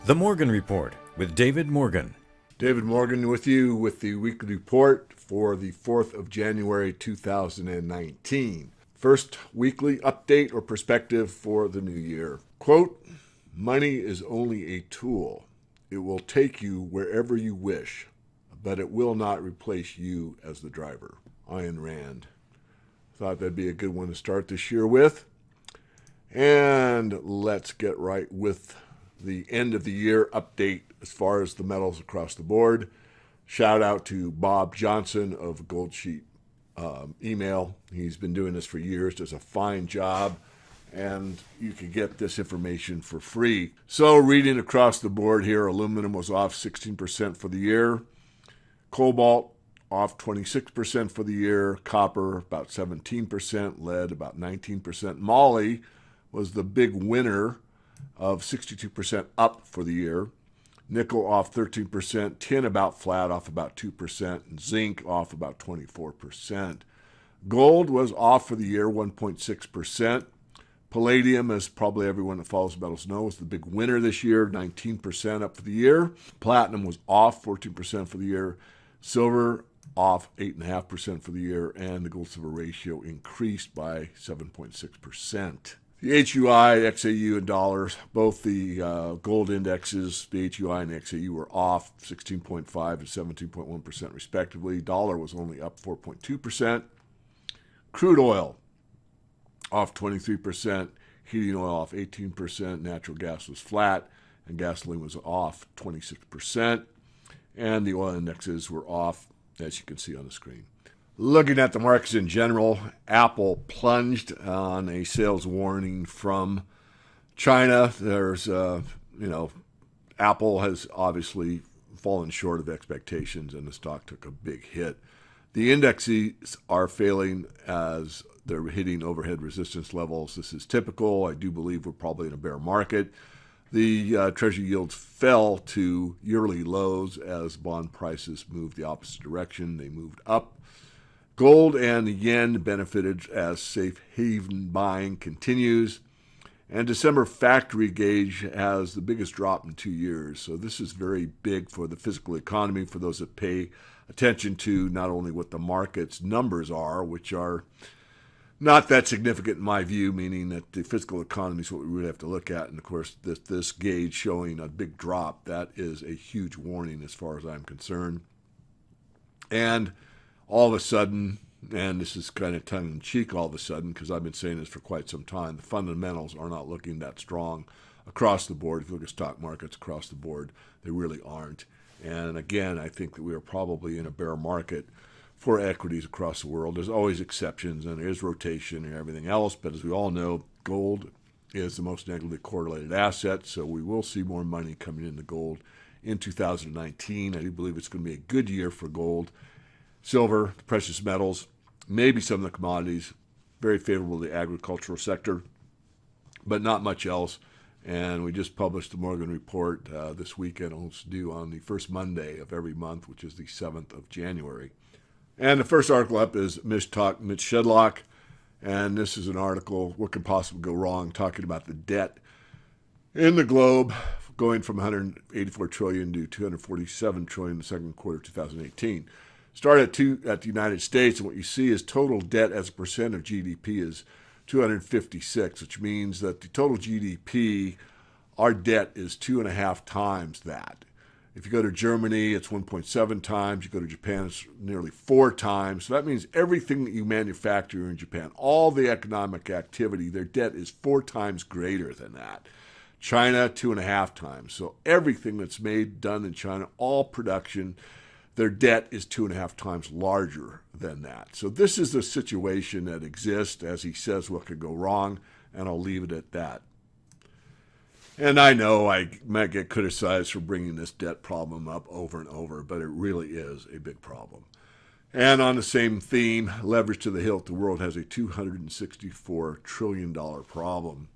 The Morgan Report with David Morgan. David Morgan with you with the weekly report for the 4th of January 2019. First weekly update or perspective for the new year. Quote, "Money is only a tool. It will take you wherever you wish, but it will not replace you as the driver." Ayn Rand. Thought that'd be a good one to start this year with. And let's get right with the end of the year update as far as the metals across the board. Shout out to Bob Johnson of Gold Sheet Email. He's been doing this for years, does a fine job, and you can get this information for free. So reading across the board here, aluminum was off 16% for the year. Cobalt off 26% for the year. Copper about 17%. Lead about 19%. Moly was the big winner of 62% up for the year. Nickel off 13%, tin about flat, off about 2%, and zinc off about 24%. Gold was off for the year, 1.6%. Palladium, as probably everyone that follows metals knows, the big winner this year, 19% up for the year. Platinum was off 14% for the year. Silver off 8.5% for the year, and the gold-silver ratio increased by 7.6%. The HUI, XAU, and dollars, both the gold indexes, the HUI and the XAU, were off 16.5 and 17.1% respectively. Dollar was only up 4.2%. Crude oil off 23%. Heating oil off 18%. Natural gas was flat, and gasoline was off 26%. And the oil indexes were off, as you can see on the screen. Looking at the markets in general, Apple plunged on a sales warning from China. Apple has obviously fallen short of expectations, and the stock took a big hit. The indexes are failing as they're hitting overhead resistance levels. This is typical. I do believe we're probably in a bear market. The Treasury yields fell to yearly lows as bond prices moved the opposite direction. They moved up. Gold and the yen benefited as safe haven buying continues. And December factory gauge has the biggest drop in 2 years. So this is very big for the physical economy, for those that pay attention to not only what the market's numbers are, which are not that significant in my view, meaning that the physical economy is what we really have to look at. And of course, this gauge showing a big drop, that is a huge warning as far as I'm concerned. And all of a sudden, and this is kind of tongue-in-cheek all of a sudden, because I've been saying this for quite some time, the fundamentals are not looking that strong across the board. If you look at stock markets across the board, they really aren't. And again, I think that we are probably in a bear market for equities across the world. There's always exceptions, and there is rotation and everything else, but as we all know, gold is the most negatively correlated asset, so we will see more money coming into gold in 2019. I do believe it's going to be a good year for gold. Silver, the precious metals, maybe some of the commodities, very favorable to the agricultural sector, but not much else. And we just published the Morgan Report this weekend. It's due on the first Monday of every month, which is the 7th of January. And the first article up is Mitch Shedlock, and this is an article, What Could Possibly Go Wrong, talking about the debt in the globe going from 184 trillion to 247 trillion in the second quarter of 2018. Start at the United States, and what you see is total debt as a percent of GDP is 256, which means that the total GDP, our debt is 2.5 times that. If you go to Germany, it's 1.7 times. You go to Japan, it's nearly 4 times. So that means everything that you manufacture in Japan, all the economic activity, their debt is 4 times greater than that. China, 2.5 times. So everything that's done in China, all production, their debt is 2.5 times larger than that. So this is the situation that exists. As he says, what could go wrong, and I'll leave it at that. And I know I might get criticized for bringing this debt problem up over and over, but it really is a big problem. And on the same theme, leverage to the hilt, the world has a $264 trillion problem.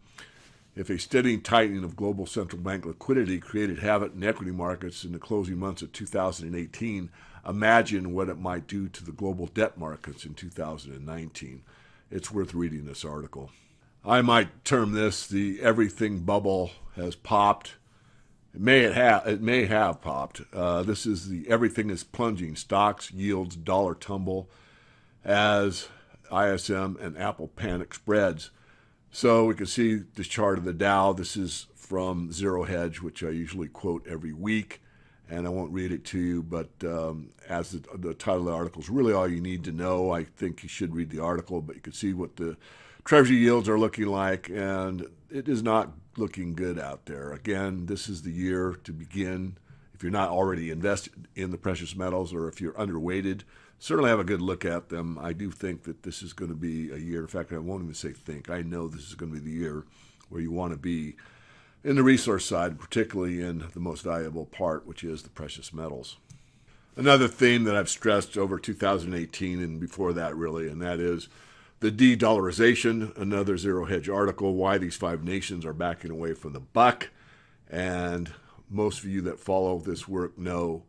If a steady tightening of global central bank liquidity created havoc in equity markets in the closing months of 2018, imagine what it might do to the global debt markets in 2019. It's worth reading this article. I might term this the everything bubble has popped, It may have popped. This is the everything is plunging. Stocks, yields, dollar tumble as ISM and Apple panic spreads. So we can see this chart of the Dow. This is from Zero Hedge, which I usually quote every week, and I won't read it to you, but as the title of the article is really all you need to know. I think you should read the article, but you can see what the Treasury yields are looking like, and it is not looking good out there. Again, this is the year to begin. If you're not already invested in the precious metals, or if you're underweighted, certainly have a good look at them. I do think that this is going to be a year. In fact, I won't even say think. I know this is going to be the year where you want to be in the resource side, particularly in the most valuable part, which is the precious metals. Another theme that I've stressed over 2018 and before that, really, and that is the de-dollarization, another Zero Hedge article, why these five nations are backing away from the buck. And most of you that follow this work know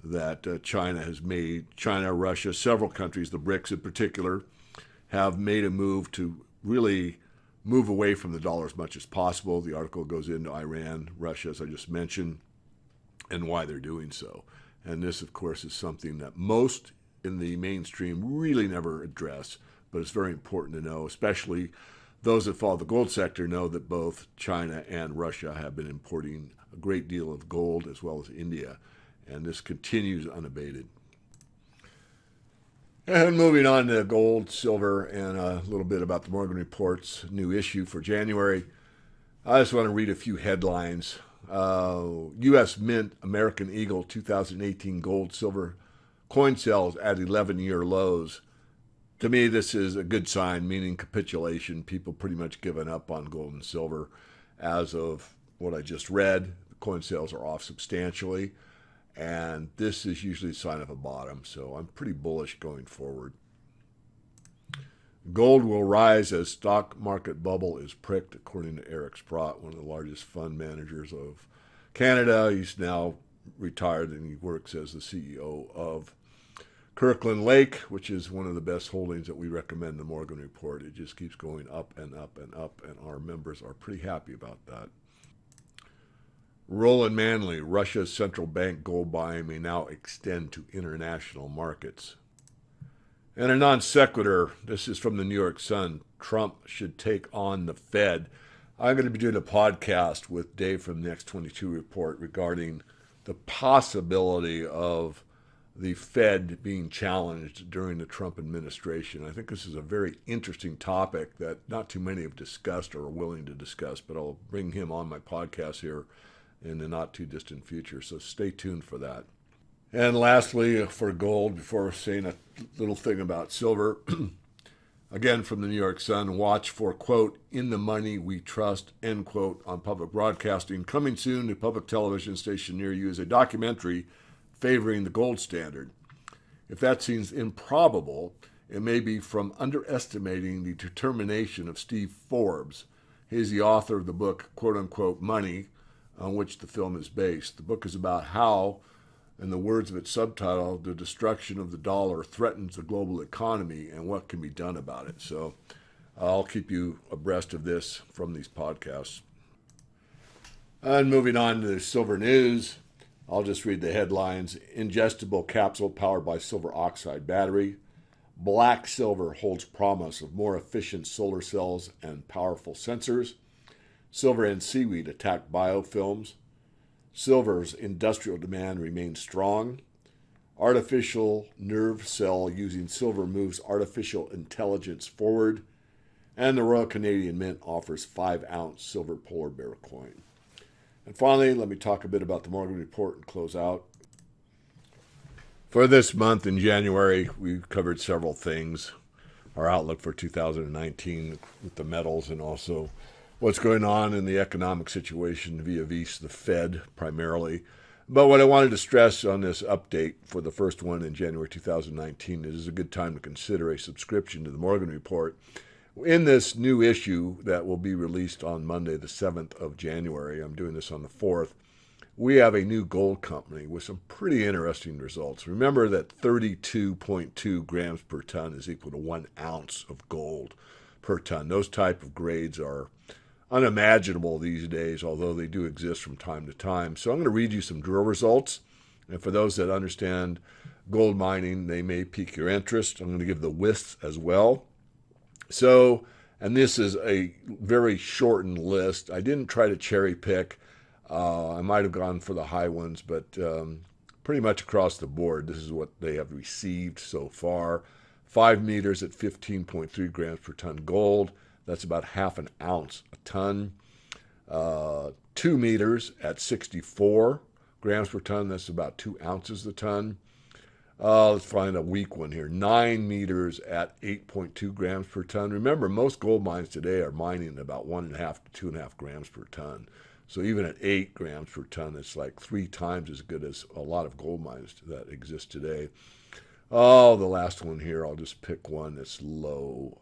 that China, Russia, several countries, the BRICS in particular, have made a move to really move away from the dollar as much as possible. The article goes into Iran, Russia, as I just mentioned, and why they're doing so. And this, of course, is something that most in the mainstream really never address, but it's very important to know, especially those that follow the gold sector know that both China and Russia have been importing a great deal of gold, as well as India, and this continues unabated. And moving on to gold, silver, and a little bit about the Morgan Report's new issue for January. I just want to read a few headlines. U.S. Mint American Eagle 2018 gold, silver coin sales at 11-year lows. To me, this is a good sign, meaning capitulation. People pretty much given up on gold and silver. As of what I just read, the coin sales are off substantially, and this is usually a sign of a bottom, so I'm pretty bullish going forward. Gold will rise as stock market bubble is pricked, according to Eric Sprott, one of the largest fund managers of Canada. He's now retired, and he works as the CEO of Kirkland Lake, which is one of the best holdings that we recommend in the Morgan Report. It just keeps going up and up and up, and our members are pretty happy about that. Roland Manley, Russia's central bank gold buying may now extend to international markets. And a non sequitur, this is from the New York Sun. Trump should take on the Fed. I'm going to be doing a podcast with Dave from the X22 Report regarding the possibility of the Fed being challenged during the Trump administration. I think this is a very interesting topic that not too many have discussed or are willing to discuss, but I'll bring him on my podcast here in the not too distant future, so stay tuned for that. And lastly, for gold, before saying a little thing about silver, again from the New York Sun, watch for, quote, in the money we trust, end quote, on public broadcasting. Coming soon to public television station near you is a documentary favoring the gold standard. If that seems improbable, it may be from underestimating the determination of Steve Forbes. He's the author of the book, quote unquote, Money, on which the film is based. The book is about how, in the words of its subtitle, the destruction of the dollar threatens the global economy and what can be done about it. So I'll keep you abreast of this from these podcasts. And moving on to silver news, I'll just read the headlines. Ingestible capsule powered by silver oxide battery. Black silver holds promise of more efficient solar cells and powerful sensors. Silver and seaweed attack biofilms. Silver's industrial demand remains strong. Artificial nerve cell using silver moves artificial intelligence forward. And the Royal Canadian Mint offers 5-ounce silver polar bear coin. And finally, let me talk a bit about the Morgan Report and close out. For this month in January, we covered several things. Our outlook for 2019 with the metals, and also what's going on in the economic situation vis-a-vis the Fed primarily. But what I wanted to stress on this update for the first one in January 2019 is it's a good time to consider a subscription to the Morgan Report. In this new issue that will be released on Monday, the 7th of January, I'm doing this on the 4th, we have a new gold company with some pretty interesting results. Remember that 32.2 grams per ton is equal to 1 ounce of gold per ton. Those type of grades are unimaginable these days, although they do exist from time to time. So I'm going to read you some drill results. And for those that understand gold mining, they may pique your interest. I'm going to give the widths as well. So, and this is a very shortened list. I didn't try to cherry pick. I might have gone for the high ones, but pretty much across the board, this is what they have received so far. 5 meters at 15.3 grams per ton gold. That's about half an ounce a ton. 2 meters at 64 grams per ton. That's about 2 ounces a ton. Let's find a weak one here. 9 meters at 8.2 grams per ton. Remember, most gold mines today are mining about 1.5 to 2.5 grams per ton. So even at 8 grams per ton, it's like 3 times as good as a lot of gold mines that exist today. Oh, the last one here, I'll just pick one that's low.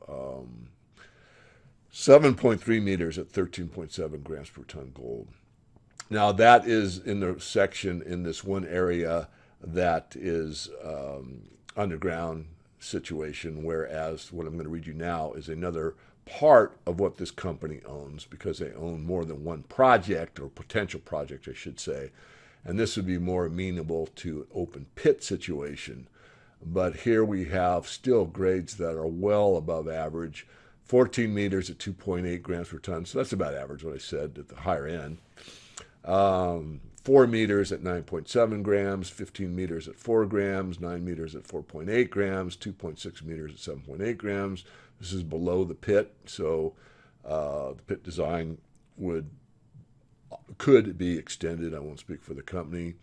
7.3 meters at 13.7 grams per ton gold. Now that is in the section in this one area that is underground situation, whereas what I'm going to read you now is another part of what this company owns, because they own more than one project, or potential project, I should say. And this would be more amenable to an open pit situation. But here we have still grades that are well above average. 14 meters at 2.8 grams per ton. So that's about average, what I said, at the higher end. 4 meters at 9.7 grams, 15 meters at 4 grams, 9 meters at 4.8 grams, 2.6 meters at 7.8 grams. This is below the pit, so the pit design could be extended. I won't speak for the company.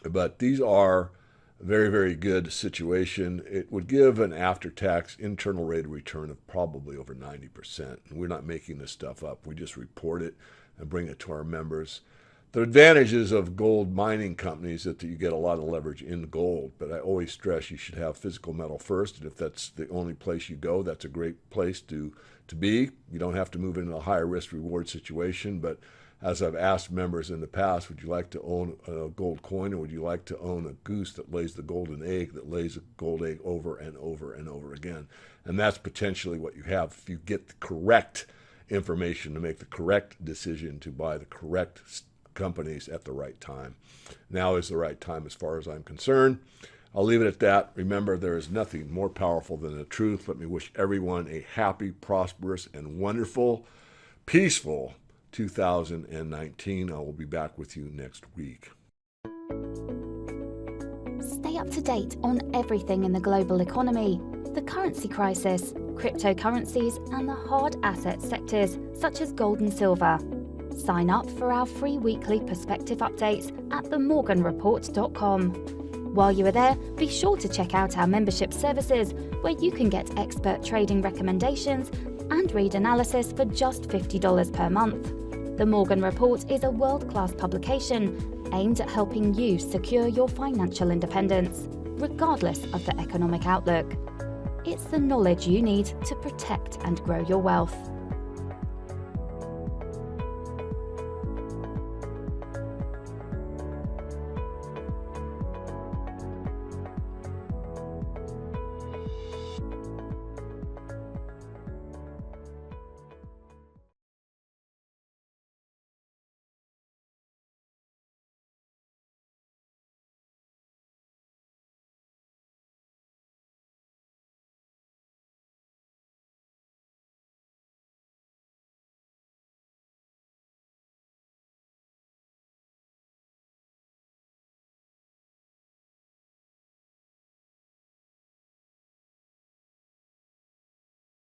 But these are a very, very good situation. It would give an after-tax internal rate of return of probably over 90%. And we're not making this stuff up. We just report it and bring it to our members. The advantages of gold mining companies is that you get a lot of leverage in gold, but I always stress you should have physical metal first, and if that's the only place you go, that's a great place to be. You don't have to move into a higher risk reward situation, but as I've asked members in the past, would you like to own a gold coin, or would you like to own a goose that lays the golden egg, that lays a gold egg over and over and over again? And that's potentially what you have if you get the correct information to make the correct decision to buy the correct companies at the right time. Now is the right time as far as I'm concerned. I'll leave it at that. Remember, there is nothing more powerful than the truth. Let me wish everyone a happy, prosperous, and wonderful, peaceful 2019. I will be back with you next week. Stay up to date on everything in the global economy, the currency crisis, cryptocurrencies, and the hard asset sectors such as gold and silver. Sign up for our free weekly perspective updates at themorganreport.com. While you are there, be sure to check out our membership services, where you can get expert trading recommendations and read analysis for just $50 per month. The Morgan Report is a world-class publication aimed at helping you secure your financial independence, regardless of the economic outlook. It's the knowledge you need to protect and grow your wealth.